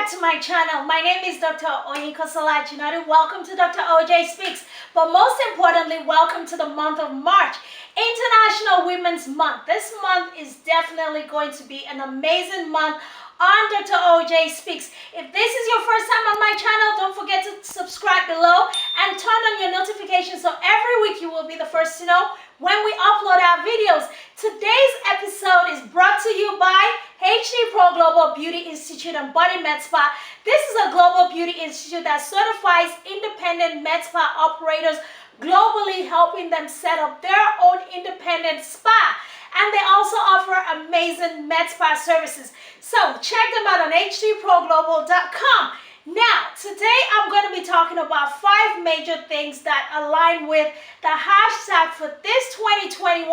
back to my channel. My name is Dr. Oyinka Salajinadu. Welcome to Dr. OJ Speaks. But most importantly, welcome to the month of March, International Women's Month. This month is definitely going to be an amazing month on Dr. OJ Speaks. If this is your first time on my channel, don't forget to subscribe below and turn on your notifications so every week you will be the first to know when we upload our videos. Today's episode is brought to you by HD Pro Global Beauty Institute and Body Med Spa. This is a global beauty institute that certifies independent med spa operators globally, helping them set up their own independent spa. And they also offer amazing med spa services. So check them out on hdproglobal.com. Now, today I'm going to be talking about 5 major things that align with the hashtag for this 2021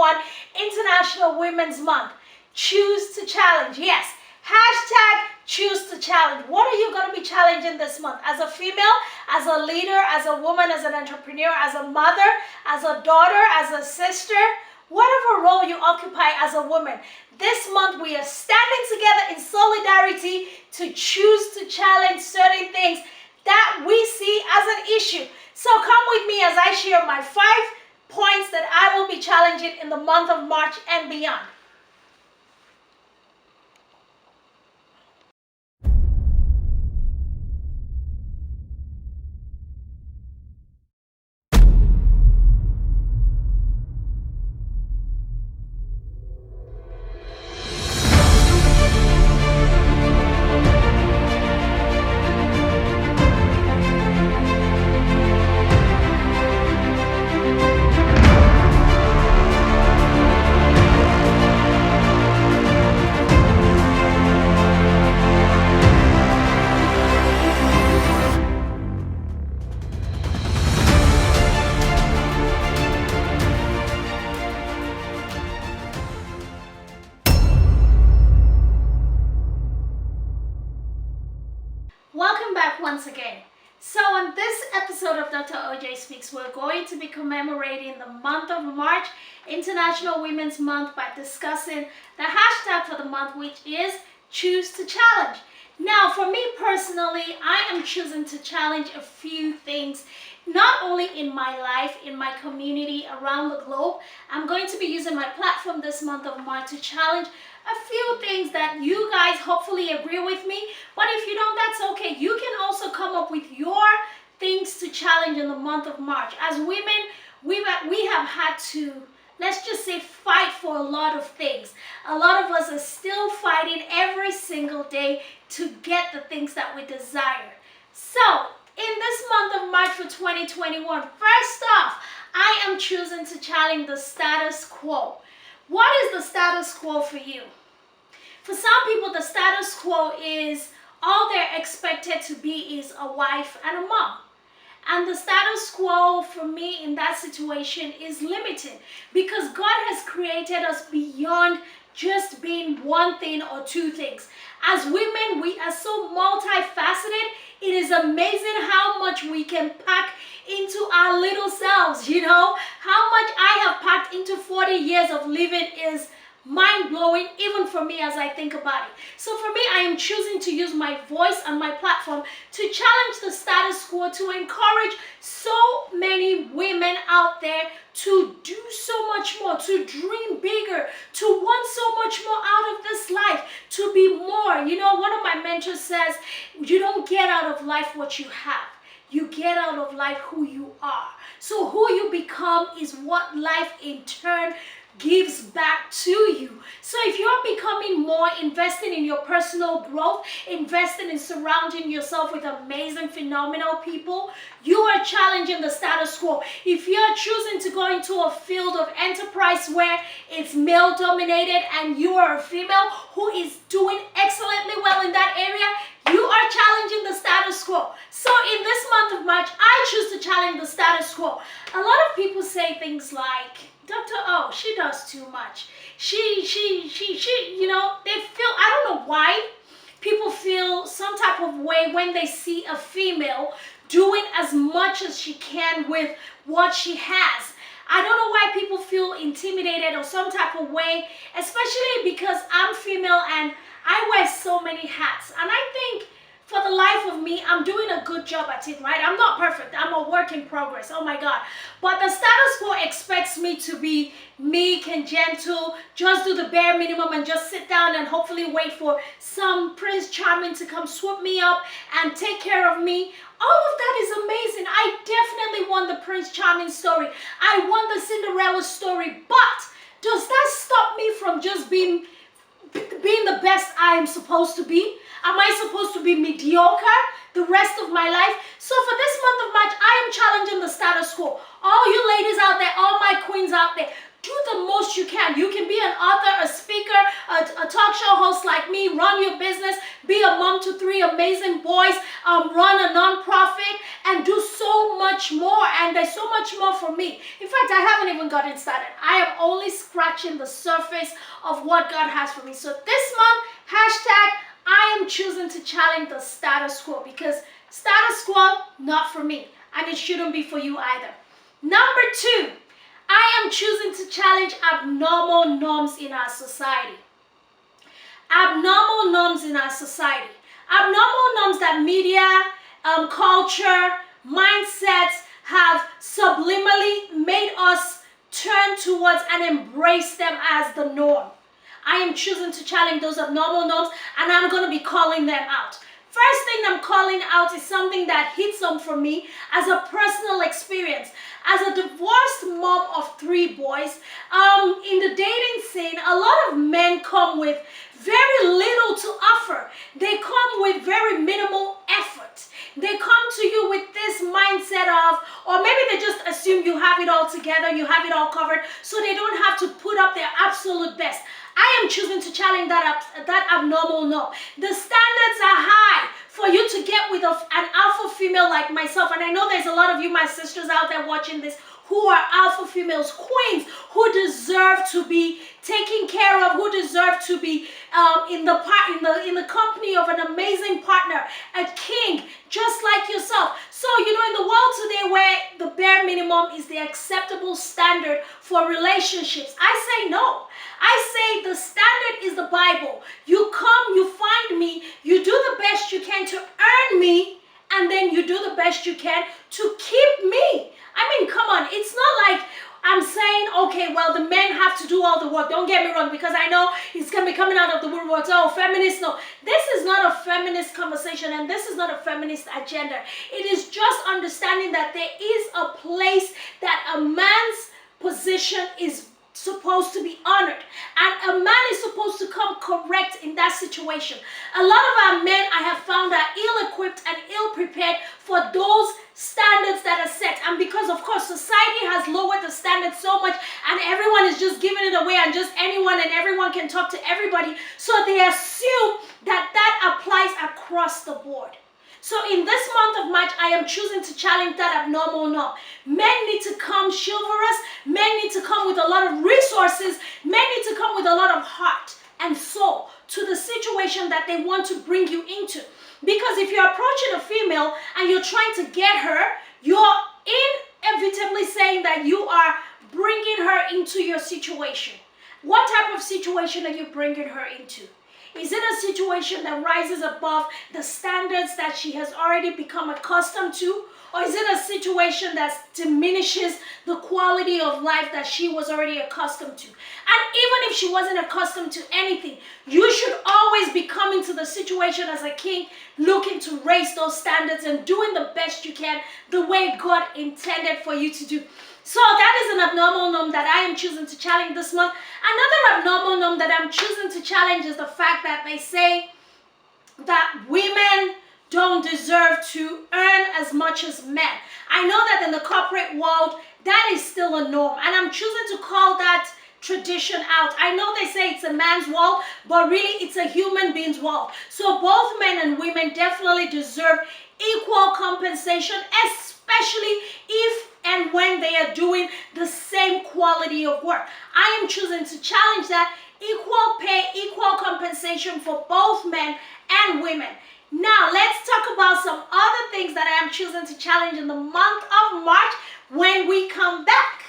International Women's Month. Choose to challenge. Yes, hashtag choose to challenge. What are you going to be challenging this month? As a female, as a leader, as a woman, as an entrepreneur, as a mother, as a daughter, as a sister, whatever role you occupy as a woman, this month we are standing together in solidarity to choose to challenge certain things that we see as an issue. So come with me as I share my 5 points that I will be challenging in the month of March and beyond. Welcome back once again. So on this episode of Dr. OJ Speaks, we're going to be commemorating the month of March, International Women's Month, by discussing the hashtag for the month, which is choose to challenge. Now, for me personally, I am choosing to challenge a few things, not only in my life, in my community, around the globe. I'm going to be using my platform this month of March to challenge a few things that you guys hopefully agree with me. But if you don't, that's okay. You can also come up with your things to challenge in the month of March. As women, we have had to, let's just say, fight for a lot of things. A lot of us are still fighting every single day to get the things that we desire. So in this month of March for 2021, first off, I am choosing to challenge the status quo. What is the status quo for you? For some people, the status quo is all they're expected to be is a wife and a mom. And the status quo for me in that situation is limiting, because God has created us beyond just being one thing or 2 things. As women, we are so multifaceted. It is amazing how much we can pack into our little selves, you know. How much I have packed into 40 years of living is mind-blowing, even for me, as I think about it. So for me, I am choosing to use my voice and my platform to challenge the status quo, to encourage so many women out there to do so much more, to dream bigger, to want so much more out of this life, to be more. You know, one of my mentors says, you don't get out of life what you have. You get out of life who you are. So who you become is what life in turn gives back to you. So if you're becoming more, investing in your personal growth, investing in surrounding yourself with amazing, phenomenal people, you are challenging the status quo. If you're choosing to go into a field of enterprise where it's male dominated and you are a female who is doing excellently well in that area, you are challenging the status quo. So in this month of March, I choose to challenge the status quo. A lot of people say things like, Dr. O, she does too much. She, you know, they feel, I don't know why people feel some type of way when they see a female doing as much as she can with what she has. I don't know why people feel intimidated or some type of way, especially because I'm female and I wear so many hats. And I think for the life of me, I'm doing a good job at it, right? I'm not perfect. I'm a work in progress. Oh my God. But the status quo expects me to be meek and gentle, just do the bare minimum and just sit down and hopefully wait for some Prince Charming to come swoop me up and take care of me. All of that is amazing. I definitely want the Prince Charming story. I want the Cinderella story. But does that stop me from just being the best I am supposed to be? Am I supposed to be mediocre the rest of my life? So for this month of March, I am challenging the status quo. All you ladies out there, all my queens out there, do the most you can. You can be an author, a speaker, a talk show host like me, run your business, be a mom to 3 amazing boys, run a nonprofit, and do so much more. And there's so much more for me. In fact, I haven't even gotten started. I am only scratching the surface of what God has for me. So this month, hashtag, I am choosing to challenge the status quo, because status quo, not for me. And it shouldn't be for you either. Number 2. I am choosing to challenge abnormal norms in our society. Abnormal norms in our society. Abnormal norms that media, culture, mindsets have subliminally made us turn towards and embrace them as the norm. I am choosing to challenge those abnormal norms, and I'm going to be calling them out. First thing I'm calling out is something that hits home for me as a personal experience. As a divorced mom of 3 boys, in the dating scene, a lot of men come with very little to offer. They come with very minimal effort. They come to you with this mindset of, or maybe they just assume you have it all together, you have it all covered, so they don't have to put up their absolute best. I am choosing to challenge that abnormal norm. The standards are high for you to get with an alpha female like myself. And I know there's a lot of you, my sisters out there watching this, who are alpha females, queens, who deserve to be taken care of, who deserve to be in the company of an amazing partner, a king, just like yourself. So, you know, in the world today where the bare minimum is the acceptable standard for relationships, I say no. I say the standard is the Bible. You come, you find me, you do the best you can to earn me, and then you do the best you can to keep me. I mean, come on, it's not like I'm saying, okay, well, the men have to do all the work. Don't get me wrong, because I know it's going to be coming out of the woodworks. Oh, feminists, no. This is not a feminist conversation, and this is not a feminist agenda. It is just understanding that there is a place that a man's position is supposed to be honored, and a man is supposed to come correct in that situation. A lot of our men, I have found, are ill-equipped and ill-prepared for those standards that are set. And because, of course, society has lowered the standards so much, and everyone is just giving it away, and just anyone and everyone can talk to everybody, so they assume that that applies across the board. So in this month of March, I am choosing to challenge that abnormal norm. Men need to come chivalrous. Men need to come with a lot of resources. Men need to come with a lot of heart and soul to the situation that they want to bring you into. Because if you're approaching a female and you're trying to get her, you're inevitably saying that you are bringing her into your situation. What type of situation are you bringing her into? Is it a situation that rises above the standards that she has already become accustomed to? Or is it a situation that diminishes the quality of life that she was already accustomed to? And even if she wasn't accustomed to anything, you should always be coming to the situation as a king, looking to raise those standards and doing the best you can the way God intended for you to do. So that is an abnormal norm that I am choosing to challenge this month. Another abnormal norm that I'm choosing to challenge is the fact that they say that women don't deserve to earn as much as men. I know that in the corporate world, that is still a norm, and I'm choosing to call that tradition out. I know they say it's a man's world, but really it's a human being's world. So both men and women definitely deserve equal compensation, especially if and when they are doing the same quality of work. I am choosing to challenge that equal pay, equal compensation for both men and women. Now, let's talk about some other things that I am choosing to challenge in the month of March when we come back.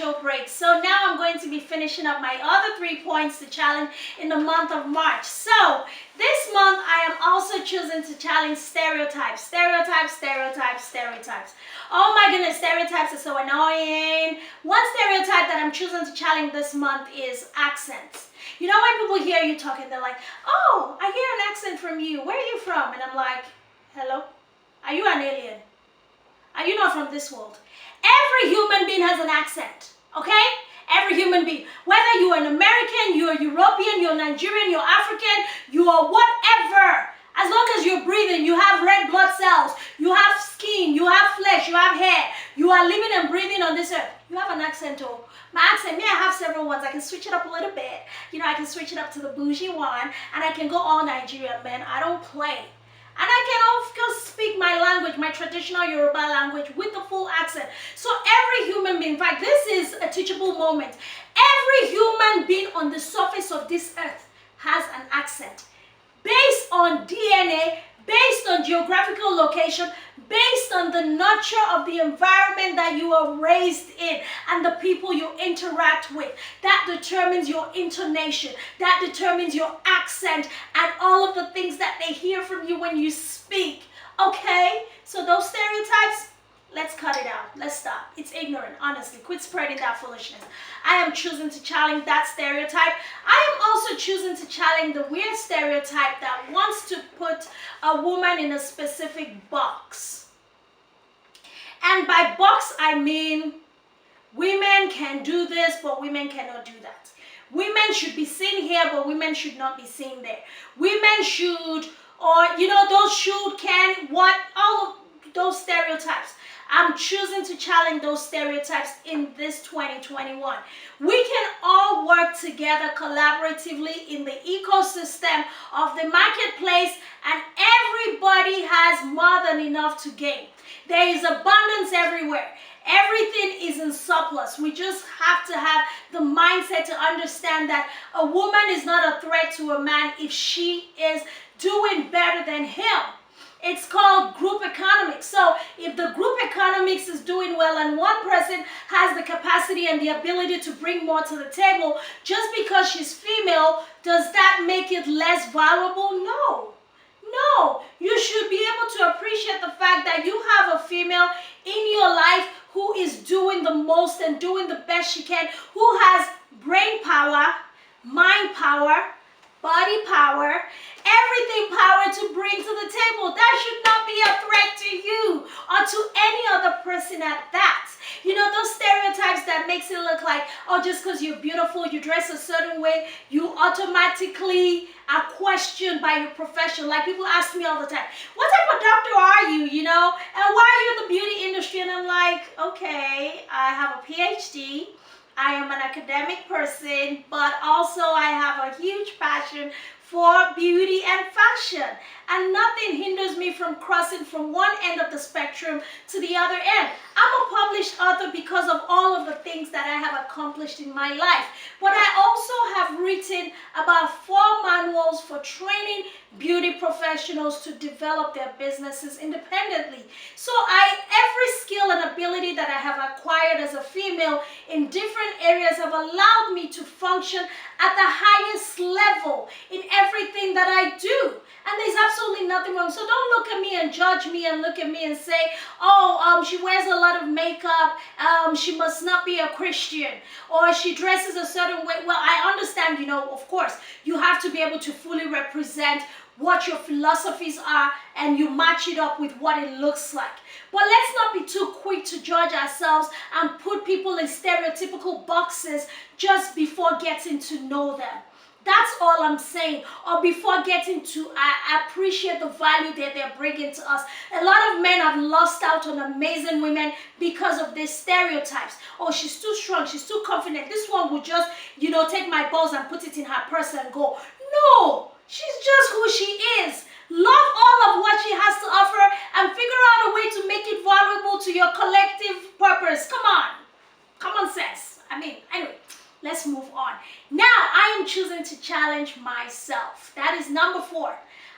commercial break. So now I'm going to be finishing up my other 3 points to challenge in the month of March. So this month I am also choosing to challenge stereotypes. Stereotypes, stereotypes, stereotypes. Oh my goodness, stereotypes are so annoying. One stereotype that I'm choosing to challenge this month is accents. You know, when people hear you talking, they're like, oh, I hear an accent from you. Where are you from? And I'm like, hello? Are you an alien? Are you not from this world? Every human being has an accent, okay? Every human being. Whether you're an American, you're European, you're Nigerian, you're African, you are whatever. As long as you're breathing, you have red blood cells, you have skin, you have flesh, you have hair, you are living and breathing on this earth. You have an accent, oh. My accent, I have several ones. I can switch it up a little bit. You know, I can switch it up to the bougie one, and I can go all Nigerian, man. I don't play. And I can, of course, speak my language, my traditional Yoruba language with the full accent. So every human being, in fact, this is a teachable moment. Every human being on the surface of this earth has an accent. Based on DNA, based on geographical location, based on the nurture of the environment that you are raised in and the people you interact with. That determines your intonation, that determines your accent and all of the things that they hear from you when you speak. Okay? So those stereotypes, let's cut it out. Let's stop. It's ignorant, honestly. Quit spreading that foolishness. I am choosing to challenge that stereotype. I am also choosing to challenge the weird stereotype that wants to put a woman in a specific box. And by box, I mean women can do this, but women cannot do that. Women should be seen here, but women should not be seen there. Women should, or, you know, those should, can, what, all of those stereotypes. I'm choosing to challenge those stereotypes in this 2021. We can all work together collaboratively in the ecosystem of the marketplace, and everybody has more than enough to gain. There is abundance everywhere. Everything is in surplus. We just have to have the mindset to understand that a woman is not a threat to a man if she is doing better than him. It's called group economics. So if the group economics is doing well and one person has the capacity and the ability to bring more to the table, just because she's female, does that make it less valuable? No. No. You should be able to appreciate the fact that you have a female in your life who is doing the most and doing the best she can, who has brain power, mind power, body power, everything power to bring to the table. That should not be a threat to you or to any other person at that. You know, those stereotypes that makes it look like, oh, just because you're beautiful, you dress a certain way, you automatically are questioned by your profession. Like people ask me all the time, what type of doctor are you, you know? And why are you in the beauty industry? And I'm like, okay, I have a PhD. I am an academic person, but also I have a huge passion for beauty and fashion. And nothing hinders me from crossing from one end of the spectrum to the other end. I'm a published author because of all of the things that I have accomplished in my life. But I also have written about 4 manuals for training beauty professionals to develop their businesses independently. So every skill and ability that I have acquired as a female in different areas have allowed me to function at the highest level in everything that I do. And there's absolutely nothing wrong. So don't look at me and judge me and look at me and say, oh, she wears a lot of makeup, she must not be a Christian, or she dresses a certain way. Well, I understand, you know, of course, you have to be able to fully represent what your philosophies are and you match it up with what it looks like. But let's not be too quick to judge ourselves and put people in stereotypical boxes just before getting to know them. That's all I'm saying. Or before getting to appreciate the value that they're bringing to us. A lot of men have lost out on amazing women because of these stereotypes. Oh, she's too strong, she's too confident. This one would just, you know, take my balls and put it in her purse and go. No, she's just who she is. Love all of what she has to offer and figure out a way to make it valuable to your collective purpose. Come on. Common sense. I mean, anyway. Let's move on. Now, I am choosing to challenge myself. That is number 4.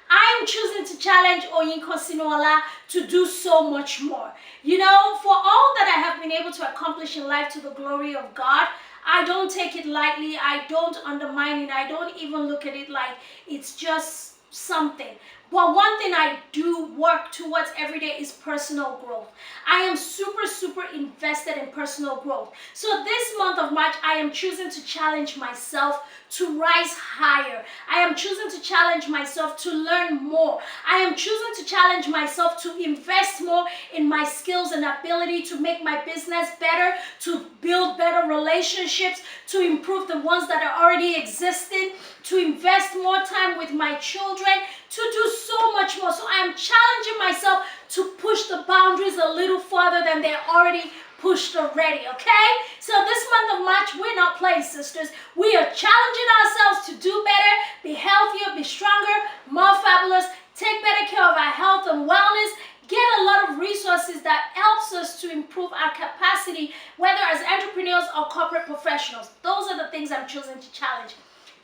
I I am choosing to challenge Oyinkan Sinuola to do so much more. You know, for all that I have been able to accomplish in life to the glory of God, I don't take it lightly. I don't undermine it. I don't even look at it like it's just something. But one thing I do work towards every day is personal growth. I am super invested in personal growth. So this month of March, I am choosing to challenge myself to rise higher. I am choosing to challenge myself to learn more. I am choosing to challenge myself to invest more in my skills and ability to make my business better, to build better relationships, to improve the ones that are already existing, to invest more time with my children, to do so much more. So I am challenging myself to push the boundaries a little further than they're already pushed already, okay? So this month of March, we're not playing, sisters. We are challenging ourselves to do better, be healthier, be stronger, more fabulous, take better care of our health and wellness, get a lot of resources that helps us to improve our capacity, whether as entrepreneurs or corporate professionals. Those are the things I'm choosing to challenge.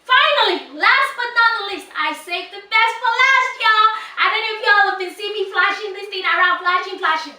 Finally, last but not the least, I saved the best for last, y'all. I don't know if y'all have been seeing me flashing this thing around, flashing.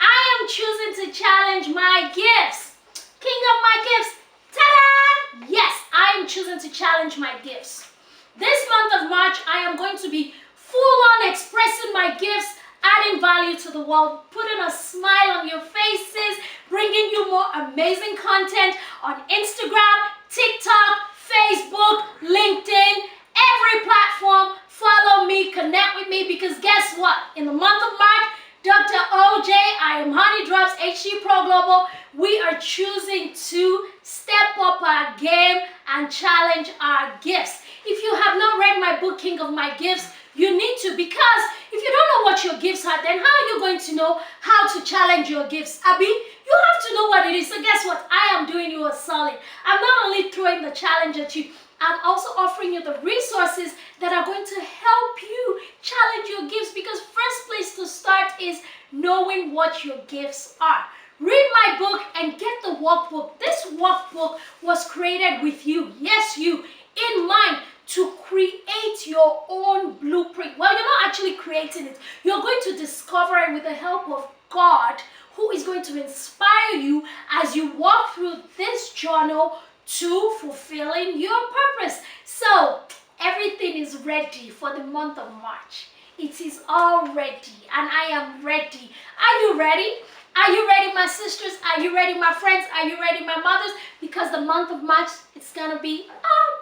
I am choosing to challenge my gifts. King of my gifts. Ta-da! Yes, I am choosing to challenge my gifts. This month of March, I am going to be full on expressing my gifts, adding value to the world, putting a smile on your faces, bringing you more amazing content on Instagram, TikTok, Facebook, LinkedIn, every platform. Follow me, connect with me, because guess what? In the month of March, Dr. OJ, I am Honey Drops, HG Pro Global. We are choosing to step up our game and challenge our gifts. If you have not read my book, King of My Gifts, you need to, because if you don't know what your gifts are, then how are you going to know how to challenge your gifts? Abby, you have to know what it is. So guess what? I am doing you a solid. I'm not only throwing the challenge at you, I'm also offering you the resources that are going to help you challenge your gifts, because first place to start is knowing what your gifts are. Read my book and get the workbook. This workbook was created with you, yes, you, in mind, to create your own blueprint. Well, you're not actually creating it. You're going to discover it with the help of God, who is going to inspire you as you walk through this journal to fulfilling your purpose. So everything is ready for the month of March. It is all ready, and I am ready. Are you ready? Are you ready, my sisters? Are you ready, my friends? Are you ready, my mothers? Because the month of March, it's gonna be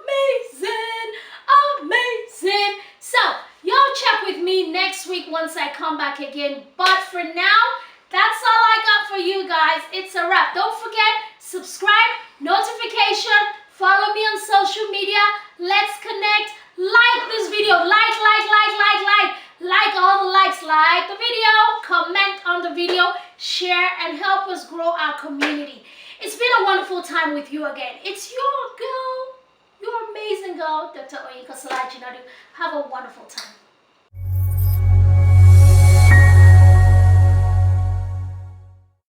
amazing. So y'all check with me next week once I come back again. But for now, that's all I got for you guys. It's a wrap. Don't forget, subscribe, notification, follow me on social media. Let's connect. Like this video. Like all the likes. Like the video. Comment on the video. Share and help us grow our community. It's been a wonderful time with you again. It's your girl, your amazing girl, Dr. Oyinkan Sinuola. Have a wonderful time.